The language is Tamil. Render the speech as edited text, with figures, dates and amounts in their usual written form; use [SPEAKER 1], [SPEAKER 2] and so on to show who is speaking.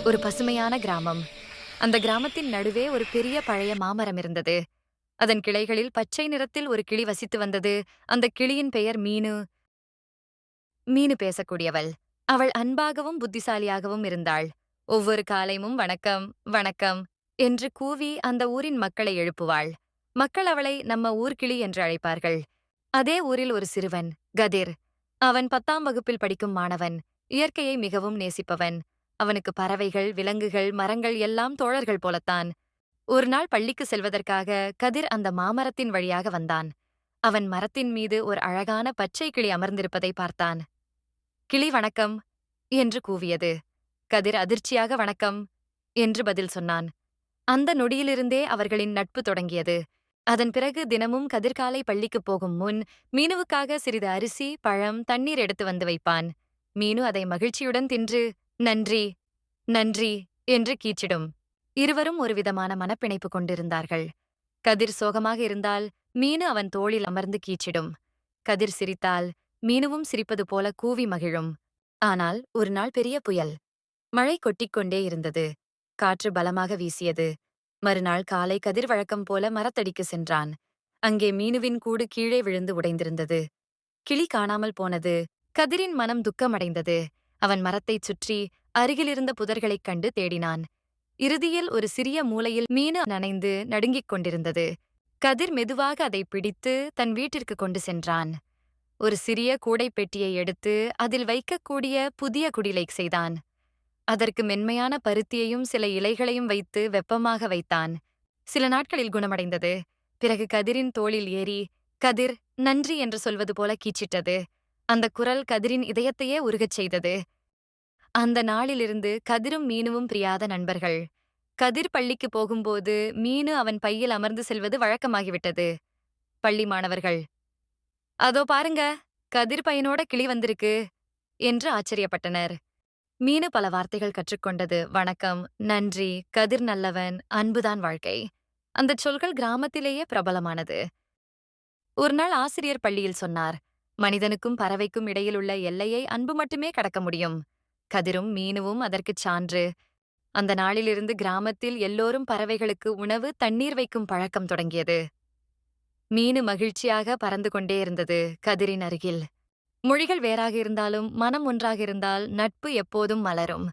[SPEAKER 1] ஒரு பசுமையான கிராமம். அந்த கிராமத்தின் நடுவே ஒரு பெரிய பழைய மாமரம் இருந்தது. அதன் கிளைகளில் பச்சை நிறத்தில் ஒரு கிளி வசித்து வந்தது. அந்த கிளியின் பெயர் மீனு. மீனு பேசக்கூடியவள். அவள் அன்பாகவும் புத்திசாலியாகவும் இருந்தாள். ஒவ்வொரு காலையும் வணக்கம், வணக்கம் என்று கூவி அந்த ஊரின் மக்களை எழுப்புவாள். மக்கள் அவளை நம்ம ஊர்கிளி என்று அழைப்பார்கள். அதே ஊரில் ஒரு சிறுவன், கதிர். அவன் 10ஆம் வகுப்பில் படிக்கும் மாணவன். இயற்கையை மிகவும் நேசிப்பவன். அவனுக்கு பறவைகள், விலங்குகள், மரங்கள் எல்லாம் தோழர்கள் போலத்தான். ஒரு நாள் பள்ளிக்கு செல்வதற்காக கதிர் அந்த மாமரத்தின் வழியாக வந்தான். அவன் மரத்தின் மீது ஒரு அழகான பச்சை கிளி அமர்ந்திருப்பதை பார்த்தான். கிளி வணக்கம் என்று கூவியது. கதிர் அதிர்ச்சியாக வணக்கம் என்று பதில் சொன்னான். அந்த நொடியிலிருந்தே அவர்களின் நட்பு தொடங்கியது. அதன் பிறகு தினமும் கதிர்காலை பள்ளிக்குப் போகும் முன் மீனுவுக்காக சிறிது அரிசி, பழம், தண்ணீர் எடுத்து வந்து வைப்பான். மீனு அதை மகிழ்ச்சியுடன் தின்று நன்றி, நன்றி என்று கீச்சிடும். இருவரும் ஒருவிதமான மனப்பிணைப்பு கொண்டிருந்தார்கள். கதிர் சோகமாக இருந்தால் மீனு அவன் தோளில் அமர்ந்து கீச்சிடும். கதிர் சிரித்தால் மீனுவும் சிரிப்பது போல கூவி மகிழும். ஆனால் ஒரு நாள் பெரிய புயல். மழை கொட்டிக்கொண்டே இருந்தது. காற்று பலமாக வீசியது. மறுநாள் காலை கதிர் வழக்கம் போல மரத்தடிக்கு சென்றான். அங்கே மீனுவின் கூடு கீழே விழுந்து உடைந்திருந்தது. கிளி காணாமல் போனது. கதிரின் மனம் துக்கமடைந்தது. அவன் மரத்தைச் சுற்றி அருகிலிருந்த புதர்களைக் கண்டு தேடினான். இறுதியில் ஒரு சிறிய மூலையில் மீனு நனைந்து நடுங்கிக் கொண்டிருந்தது. கதிர் மெதுவாக அதை பிடித்து தன் வீட்டிற்கு கொண்டு சென்றான். ஒரு சிறிய கூடைப் பெட்டியை எடுத்து அதில் வைக்கக்கூடிய புதிய குடிலை செய்தான். அதற்கு மென்மையான பருத்தியையும் சில இலைகளையும் வைத்து வெப்பமாக வைத்தான். சில நாட்களில் குணமடைந்தது. பிறகு கதிரின் தோளில் ஏறி கதிர் நன்றி என்று சொல்வது போல கீச்சிட்டது. அந்த குரல் கதிரின் இதயத்தையே உருகச் செய்தது. அந்த நாளிலிருந்து கதிரும் மீனுவும் பிரியாத நண்பர்கள். கதிர் பள்ளிக்கு போகும்போது மீனு அவன் பையில் அமர்ந்து செல்வது வழக்கமாகிவிட்டது. பள்ளி மாணவர்கள், அதோ பாருங்க, கதிர் பையனோட கிளி வந்திருக்கு என்று ஆச்சரியப்பட்டனர். மீனு பல வார்த்தைகள் கற்றுக்கொண்டது. வணக்கம், நன்றி, கதிர் நல்லவன், அன்புதான் வாழ்க்கை. அந்தச் சொல்கள் கிராமத்திலேயே பிரபலமானது. ஒரு நாள் ஆசிரியர் பள்ளியில் சொன்னார், மனிதனுக்கும் பறவைக்கும் இடையில் உள்ள எல்லையை அன்பு மட்டுமே கடக்க முடியும். கதிரும் மீனுவும் அதற்குச் சான்று. அந்த நாளிலிருந்து கிராமத்தில் எல்லோரும் பறவைகளுக்கு உணவு, தண்ணீர் வைக்கும் பழக்கம் தொடங்கியது. மீனு மகிழ்ச்சியாக பறந்து கொண்டே இருந்தது கதிரின் அருகில். மொழிகள் வேறாக இருந்தாலும் மனம் ஒன்றாக இருந்தால் நட்பு எப்போதும் மலரும்.